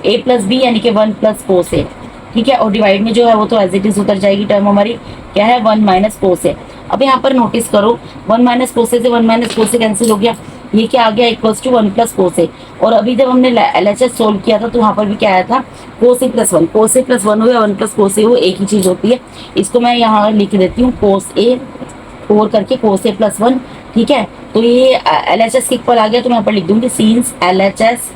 A plus B यानी कि 1 प्लस कोस ए, ठीक है। और डिवाइड में जो है वो तो एज इट इज उतर जाएगी, टर्म हमारी क्या है 1 माइनस कोस ए। अब यहाँ पर नोटिस करो 1 माइनस कोस ए से 1 माइनस कोस ए कैंसिल हो गया, ये क्या आ गया इक्वल्स टू 1 प्लस कोस ए। और अभी जब हमने LHS सोल्व किया था तो वहाँ पर भी क्या आया था कोस A plus 1, cos A plus 1 हो या 1 प्लस कोस ए हो एक ही चीज होती है। इसको मैं यहाँ लिख देती हूँ कोस ए 4 करके कोस ए प्लस 1, ठीक है। तो ये LHS के इक्वल आ गया, तो मैं यहाँ पर लिख दूंगी since LHS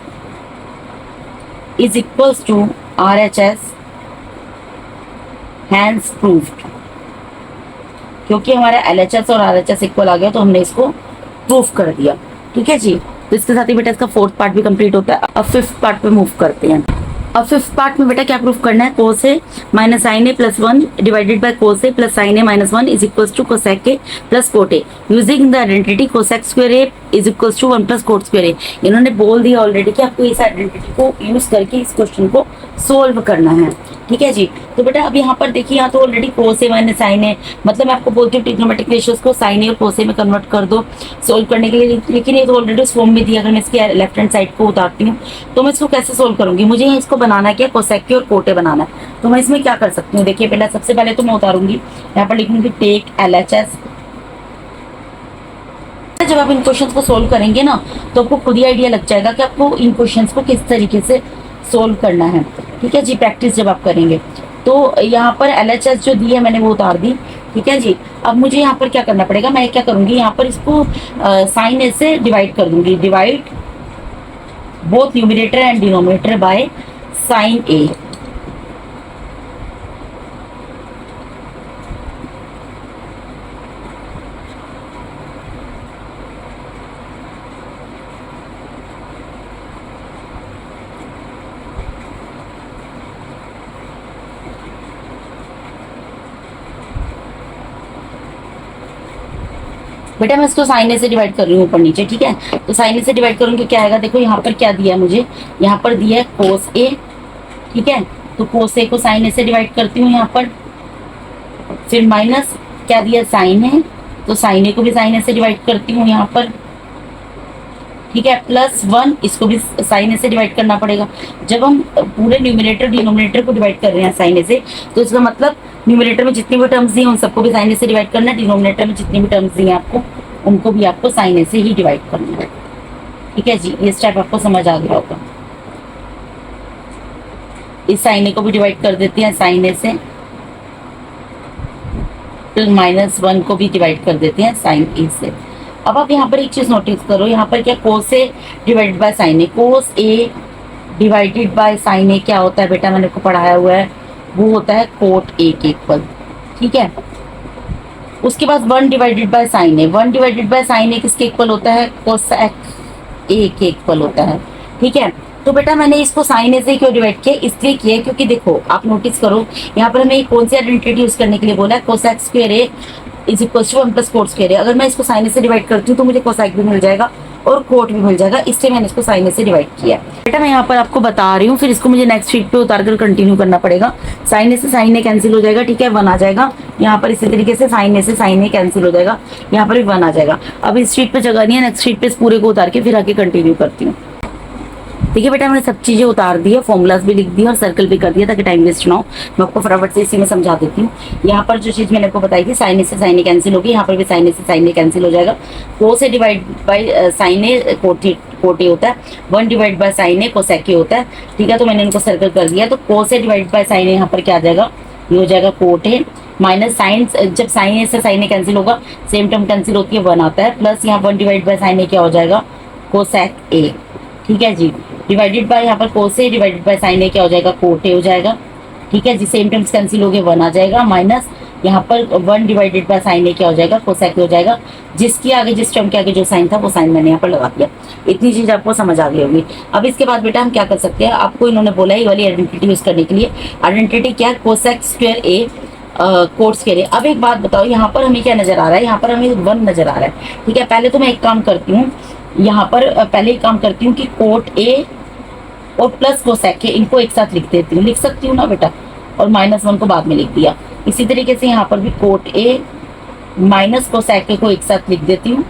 is equals to RHS hence proved. क्योंकि हमारा LHS और RHS इक्वल आ गया तो हमने इसको प्रूफ कर दिया, ठीक है जी। तो इसके साथ ही बेटा इसका 4th पार्ट भी कंप्लीट होता है। अब 5th पार्ट पे मूव करते हैं। अब 5th पार्ट में बेटा क्या प्रूफ करना है, cos A minus sine A plus 1 divided by cos A plus sine A minus 1 is equals to cosec A plus cot A using the identity cosec square A is equals to 1 plus cot square A. इन्होंने बोल दिया already कि आपको इस identity को use करके इस question को सोल्व करना है, ठीक है जी। तो बेटा अब यहाँ पर देखिए, यहाँ तो already cos A minus sine ए, मतलब मैं आपको बोलती हूँ ट्रिग्नोमेट्रिक रेशियोज को साइन ए और कोस ए में कन्वर्ट कर दो सोल्व करने के लिए, लेकिन ये तो ऑलरेडी उस फॉर्म में दिया। अगर मैं इसके लेफ्ट हैंड साइड को उतारती हूँ तो मैं इसको कैसे सोल्व करूंगी, मुझे इसको बनाना क्या कोसेक के और कोटे बनाना है। तो मैं इसमें क्या कर सकती हूँ, देखिए पहले सबसे पहले तो मैं उतारूंगी, यहाँ पर लिखूंगी टेक LHS। जब आप इन क्वेश्चंस को सोल्व करेंगे ना तो आपको खुद ही आइडिया लग जाएगा कि आपको इन क्वेश्चंस को किस तरीके से सोल्व करना है, ठीक है जी। प्रैक्टिस जब आप करेंगे तो यहाँ पर LHS जो दी है मैंने वो उतार दी, ठीक है जी। अब मुझे यहाँ पर क्या करना पड़ेगा, मैं क्या करूंगी यहाँ पर इसको साइन ए से डिवाइड कर दूंगी, divide both numerator and denominator by sine A. बेटा मैं इसको साइन ए से डिवाइड कर रही हूँ ऊपर नीचे, ठीक है। तो साइन ए से डिवाइड करूंगी क्या आएगा, देखो यहाँ पर क्या दिया है मुझे, यहाँ पर दिया है कोस ए, ठीक है। तो कोस ए को साइन ए से डिवाइड करती हूँ यहाँ पर, फिर माइनस क्या दिया साइन ए, तो साइन ए को भी साइन ए से डिवाइड करती हूँ यहाँ पर, ठीक है। प्लस 1 इसको भी साइन ए से डिवाइड करना पड़ेगा। जब हम पूरे न्यूमरेटर डिनोमिनेटर को डिवाइड कर रहे हैं साइन ए से, तो इसका मतलब न्यूमरेटर में जितनी भी टर्म्स दी हैं उन सबको भी साइन ए से डिवाइड करना है, डिनोमिनेटर में जितनी भी टर्म्स दी हैं आपको उनको भी आपको साइन ए से ही डिवाइड करना है, ठीक है जी। ये स्टेप आपको समझ आ गया होगा। इस साइन ए को भी डिवाइड कर देते हैं साइन ए से, फिर -1 को भी डिवाइड कर देते हैं साइन ए से। अब आप यहाँ पर एक चीज नोटिस करो, यहाँ पर क्या cos A divided by sine A, cos A divided by sine A क्या होता है बेटा, मैंने को पढ़ाया हुआ है, वो होता है कोट ए के इक्वल, ठीक है। उसके बाद 1 divided by sine A, 1 divided by sine A किसके इक्वल होता है, कोसेक ए के इक्वल होता है, ठीक है। तो बेटा मैंने इसको साइन ए से क्यों डिवाइड किया, इसलिए किया क्योंकि देखो आप नोटिस करो यहाँ पर हमें कौन सी आइडेंटिटी यूज करने के लिए बोला है, cosec square A is equal to 1 plus cot square A. अगर मैं इसको साइन ए से डिवाइड करती हूँ तो मुझे कोसेक भी मिल जाएगा और कोट भी मिल जाएगा, इसलिए मैंने इसको साइन ए से डिवाइड किया। बेटा मैं यहाँ पर आपको बता रही हूँ, फिर इसको मुझे नेक्स्ट शीट पे उतारकर कंटिन्यू करना पड़ेगा। साइन ए से साइन ए कैंसिल हो जाएगा, ठीक है, 1 आ जाएगा। यहाँ पर इसी तरीके से साइन ए से साइन ए कैंसिल हो जाएगा, यहाँ पर भी 1 आ जाएगा। अब इस शीट पे जगह नहीं है, नेक्स्ट शीट पे इस पूरे को उतार के फिर आके कंटिन्यू करती हूँ। ठीक है बेटा, मैंने सब चीजें उतार दी है, फॉर्मूलाज भी लिख दिया और सर्कल भी कर दिया ताकि टाइम वेस्ट ना हो। मैं आपको फटाफट से इसी में समझा देती हूँ। यहाँ पर जो चीज मैंने आपको बताई थी, साइन ए से साइन ए कैंसिल होगी, यहाँ पर भी साइन ए से साइन ए कैंसिल हो जाएगा। को से डिवाइड बाई साइन ए कोटे होता है, 1 divide by sine A cosec होता है, ठीक है। तो मैंने इनको सर्कल कर दिया। तो को से डिवाइड बाय साइन ए यहाँ पर क्या आ जाएगा, ये हो जाएगा कोट है माइनस साइन, जब साइन ए से साइन ए कैंसिल होगा सेम टर्म कैंसिल होती है, 1 आता है, प्लस यहाँ 1 डिवाइड बाय साइन ए क्या हो जाएगा, कोसेक ए, ठीक है जी। डिवाइडेड बाय यहाँ पर कोस A divided by sine A क्या हो जाएगा, कोट ए हो जाएगा, ठीक है जी। सेम टर्म्स कैंसिल हो गए, 1 आ जाएगा, माइनस यहाँ पर 1 डिवाइडेड बाय साइन ए क्या हो जाएगा, कोसेक हो जाएगा। जिसके आगे जिस टर्म के आगे जो साइन था वो साइन मैंने यहाँ पर लगा दिया। इतनी चीज आपको समझ आ गई होगी। अब इसके बाद बेटा हम क्या कर सकते हैं, आपको इन्होंने बोला है ये वाली आइडेंटिटी यूज करने के लिए। आइडेंटिटी क्या है, कोसेक स्क्वायर ए कोट स्क्वायर ए। अब एक बात बताओ, यहाँ पर हमें क्या नजर आ रहा है, यहाँ पर हमें 1 नजर आ रहा है, ठीक है। पहले तो मैं एक काम करती हूँ, यहाँ पर पहले एक काम करती हूँ कि कोट ए और प्लस कोसेक ए इनको एक साथ लिख देती हूँ, लिख सकती हूँ ना बेटा, और -1 को बाद में लिख दिया। इसी तरीके से यहाँ पर भी कोट ए माइनस कोसेक ए को एक साथ लिख देती हूँ,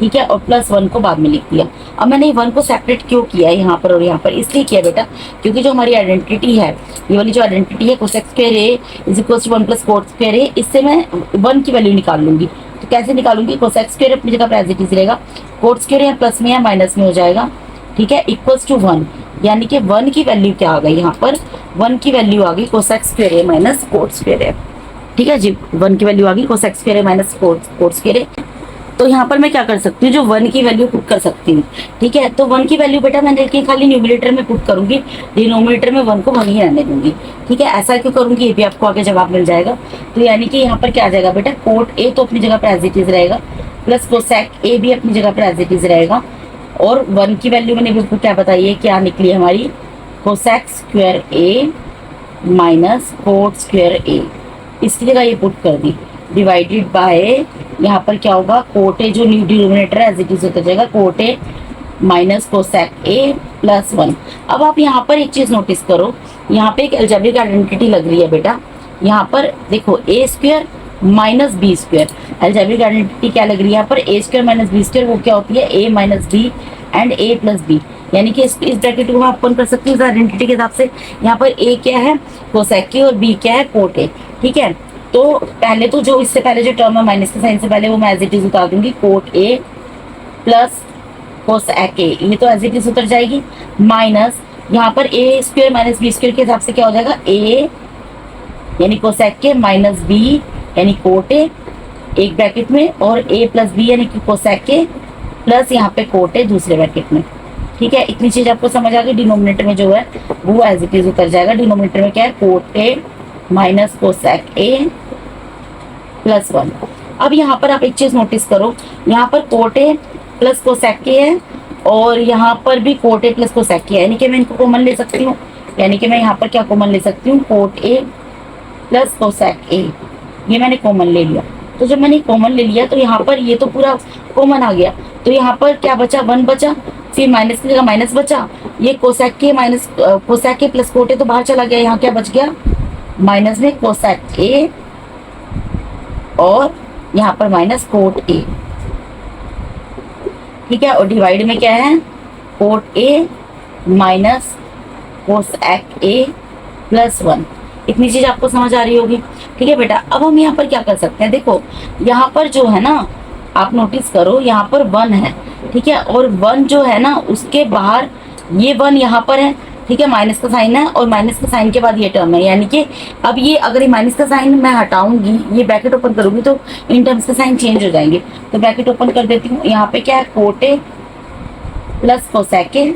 ठीक है, और प्लस 1 को बाद में लिख दिया। अब मैंने 1 को सेपरेट क्यों किया है यहाँ पर और यहाँ पर, इसलिए किया बेटा क्योंकि जो हमारी आइडेंटिटी है, ये वाली जो आइडेंटिटी है cosec square A is equal to 1 plus cot square A, इससे मैं 1 की वैल्यू निकाल लूंगी। तो कैसे निकालूंगी, कोसेक स्क्वायर अपनी जगह पर एज इट इज रहेगा, कोट स्क्वायर या प्लस में या माइनस में हो जाएगा, ठीक है, इक्वल्स टू 1, यानी कि 1 की वैल्यू क्या आ गई यहाँ पर, 1 की वैल्यू आ गई कोसेक स्क्वायर ए माइनस कोट स्क्वायर ए। ठीक है जी, 1 की वैल्यू आ गई कोसेक स्क्वायर ए माइनस कोट स्क्वायर ए। तो यहाँ पर मैं क्या कर सकती हूँ, जो 1 की वैल्यू पुट कर सकती हूँ। ठीक है, तो 1 की वैल्यू बेटा मैं लेके खाली न्यूमरेटर में पुट करूंगी, डिनोमिनेटर में 1 को वहीं रहने दूंगी। ठीक है, ऐसा क्यों करूंगी ये भी आपको आगे जवाब मिल जाएगा। तो यानी कि यहाँ पर क्या आ जाएगा बेटा, कोट ए तो अपनी जगह पर एज इट इज रहेगा, प्लस कोसेक ए भी अपनी जगह पर एज इट इज रहेगा, और 1 की वैल्यू मैंने भी क्या बताइए क्या निकली हमारी, कोसेक स्क्वायर ए माइनस कोट स्क्वायर ए, इसकी जगह ये पुट कर दी, डिवाइडेड बाय यहाँ पर क्या होगा, कोट ए जो new denominator as it is होता जाएगा, cot A minus cosec A plus 1। अब आप यहाँ पर एक चीज नोटिस करो, यहाँ पे एक अलजेब्रिक आइडेंटिटी लग रही है बेटा, यहाँ पर देखो A square minus B square, algebraic identity क्या लग रही है यहाँ पर, A square minus B square, वो क्या होती है A minus B and A plus B, यानी कि इस ब्रैकेट को मैं ओपन कर सकती हूँ इस आइडेंटिटी के हिसाब से। यहाँ पर ए क्या है कोसेक ए और बी क्या है कोट ए। ठीक है, तो पहले तो जो इससे पहले जो टर्म है माइनस के साइन से पहले वो मैं एज इट इज उतार दूंगी, कोट ए प्लस कोसेक ए, ये तो एज इट इज उतर जाएगी, माइनस यहाँ पर A square minus B square के हिसाब से क्या हो जाएगा, ए यानी कोसेक ए माइनस बी यानी कोट ए एक ब्रैकेट में, और ए प्लस बी यानी कि कोसेक ए प्लस यहाँ पे कोट ए दूसरे ब्रैकेट में। ठीक है, इतनी चीज आपको समझ आ गई। डिनोमिनेटर में जो है वो एज इट इज उतर जाएगा, डिनोमिनेटर में क्या है, coat A minus cosec A plus 1। अब यहाँ पर आप एक चीज नोटिस करो, यहाँ पर कोट ए प्लस कोसेक ए है और यहाँ पर भी कोट ए प्लस कोसेक ए है, यानी कि मैं इनको कॉमन ले सकती हूँ, यानी कि मैं यहाँ पर क्या कॉमन ले सकती हूँ, कोट ए प्लस कोसेक ए, ये मैंने कॉमन ले लिया। तो जब मैंने कॉमन ले लिया तो यहाँ पर ये तो पूरा कॉमन आ गया, तो यहाँ पर क्या बचा, 1 बचा, फिर माइनस की जगह माइनस बचा, ये कोसेक के माइनस कोसेक के प्लस कोट ए तो बाहर चला गया, यहाँ क्या बच गया, माइनस में कोसेक ए और यहाँ पर माइनस कोट ए। ठीक है, और डिवाइड में क्या है, coat A minus cosec A plus 1। इतनी चीज आपको समझ आ रही होगी। ठीक है बेटा, अब हम यहाँ पर क्या कर सकते हैं, देखो यहाँ पर जो है ना आप नोटिस करो, यहाँ पर 1 है, ठीक है, और 1 जो है ना उसके बाहर ये 1 यहाँ पर है, ठीक है, माइनस का साइन है और माइनस का साइन के बाद ये टर्म है, यानी कि अब ये अगर ये माइनस का साइन मैं हटाऊंगी, ये ब्रैकेट ओपन करूंगी तो इन टर्म्स के साइन चेंज हो जाएंगे। तो ब्रैकेट ओपन कर देती हूँ, यहाँ पे क्या है, कोट ए प्लस कोसेक ए।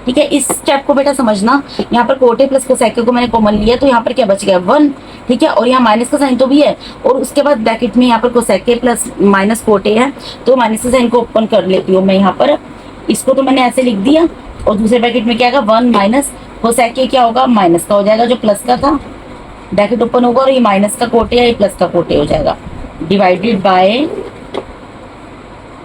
ठीक है, इस स्टेप को बेटा समझना, यहाँ पर कोट ए प्लस कोसेक ए को मैंने कॉमन लिया तो यहाँ पर क्या बच गया, 1। ठीक है, और यहाँ माइनस का साइन तो भी है, और उसके बाद ब्रैकेट में यहाँ पर cosec A plus minus cot A है, तो माइनस का साइन को ओपन कर लेती हूँ मैं यहाँ पर, इसको तो मैंने ऐसे लिख दिया, और दूसरे ब्रैकेट में क्या आएगा, 1 माइनस कोसेक ए क्या होगा, माइनस का हो जाएगा जो प्लस का था, ब्रैकेट ओपन होगा और ये माइनस का कोट ए या प्लस का कोट ए हो जाएगा, डिवाइडेड बाय।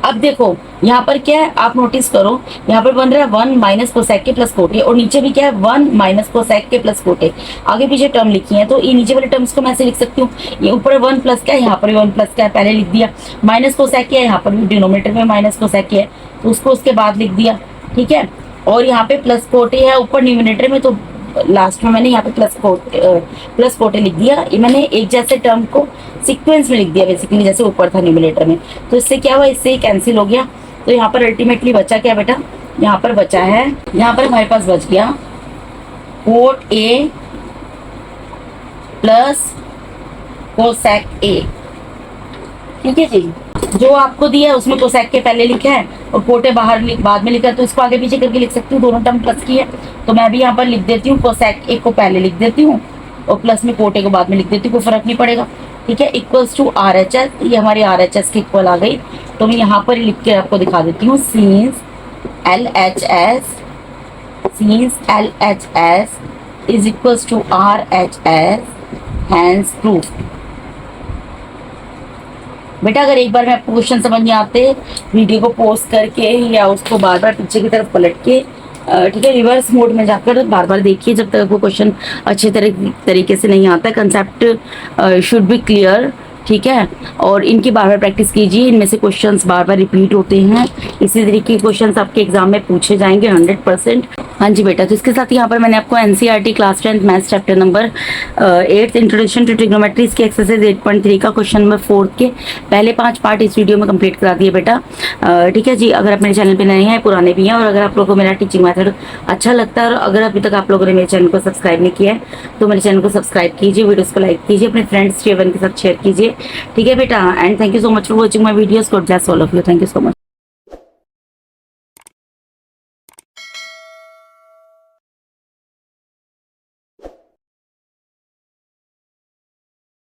अब देखो यहाँ पर क्या है, आप नोटिस करो, यहाँ पर बन रहा है 1 माइनस कोसेक के प्लस कोट ए, और नीचे भी क्या है, 1 माइनस कोसेक के प्लस कोट ए। आगे पीछे टर्म लिखी है तो ये नीचे वाले टर्म्स को मैं ऐसे लिख सकती हूँ, ये ऊपर 1 प्लस का है, यहाँ पर भी 1 प्लस का है, पहले लिख दिया, माइनस कोसेक के है, यहाँ पर भी डिनोमिनेटर में माइनस कोसेक के है तो उसको उसके बाद लिख दिया। ठीक है, और यहाँ पे प्लस कोट ए है ऊपर न्यूमरेटर में, तो लास्ट में मैंने यहाँ पे प्लस कोट ए लिख दिया। ये मैंने एक जैसे टर्म को सीक्वेंस में लिख दिया बेसिकली, जैसे ऊपर था न्यूमरेटर में, तो इससे क्या हुआ, इससे कैंसिल हो गया। तो यहाँ पर अल्टीमेटली बचा क्या बेटा, यहाँ पर बचा है, यहाँ पर हमारे पास बच गया कोट ए प्लस कोसेक ए। ठीक है जी, जो आपको दिया है उसमें कोसेक के पहले लिखा है और कोट ए बाहर बाद में लिखा है, तो इसको आगे पीछे करके लिख सकती हूँ, दोनों टर्म प्लस की है, तो मैं भी यहाँ पर लिख देती हूँ, कोसेक ए को पहले लिख देती हूँ और प्लस में कोट ए को बाद में लिख देती हूँ, कोई फर्क नहीं पड़ेगा। ठीक है, equals to R H S, ये हमारी आर एच एस की इक्वल आ गई, तो मैं यहाँ पर लिख के आपको दिखा देती हूँ, since L H S is equals to R H S, hence proof. बेटा अगर एक बार में आपको क्वेश्चन समझ नहीं आते, वीडियो को पॉज करके या उसको बार बार पीछे की तरफ पलट के, ठीक है, रिवर्स मोड में जाकर बार बार देखिए जब तक वो क्वेश्चन अच्छे तरीके से नहीं आता। कंसेप्ट शुड बी क्लियर, ठीक है। और इनकी बार बार प्रैक्टिस कीजिए, इनमें से क्वेश्चंस बार बार रिपीट होते हैं, इसी तरीके के क्वेश्चंस आपके एग्जाम में पूछे जाएंगे 100%। हाँ जी बेटा, तो इसके साथ यहाँ पर मैंने आपको NCERT class 10 maths chapter number 8 introduction to trigonometry की एक्सरसाइज 8.3 का क्वेश्चन नंबर 4 के पहले 5 पार्ट इस वीडियो में कंप्लीट करा दिए बेटा। ठीक है जी, अगर आप मेरे चैनल पे नए हैं, पुराने भी हैं, और अगर आप लोगों को मेरा टीचिंग मेथड अच्छा लगता है और अगर अभी तक आप लोगों ने मेरे चैनल को सब्सक्राइब नहीं किया है तो मेरे चैनल को सब्सक्राइब कीजिए, वीडियोस को लाइक कीजिए, अपने फ्रेंड्स के साथ शेयर कीजिए। ठीक है बेटा, and thank you so much for watching my videos. God bless all of you. Thank you so much.